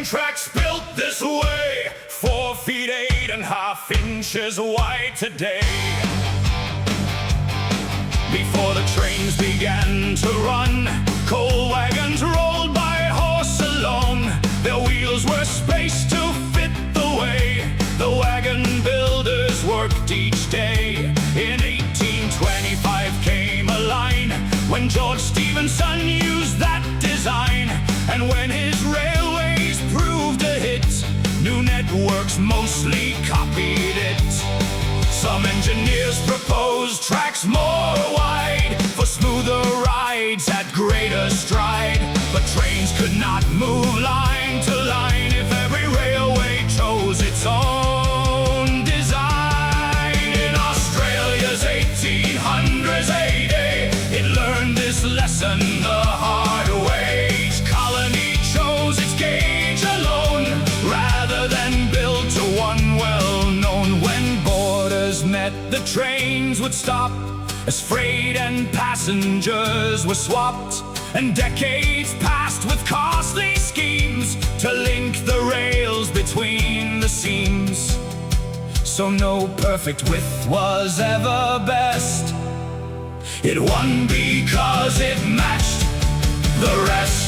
train tracks built this way, 4 feet 8.5 inches wide today. Before the trains began to run, coal wagons rolled by horse alone. Their wheels were spaced to fit the way the wagon builders worked each day. In 1825 came a line when George Stephenson used that design. And when his railways proved a hit, new networks mostly copied it. Some engineers proposed tracks more wide for smoother rides at greater stride. But trains could not move line to line if every railway chose its own design. In Australia's 1800s heyday, it learned this lesson the hard way. Each colony chose its gauge alone, rather than build to one well-known. When borders met, the trains would stop as freight and passengers were swapped. And decades passed with costly schemes to link the rails between the seams. So no perfect width was ever best. It won because it matched the rest.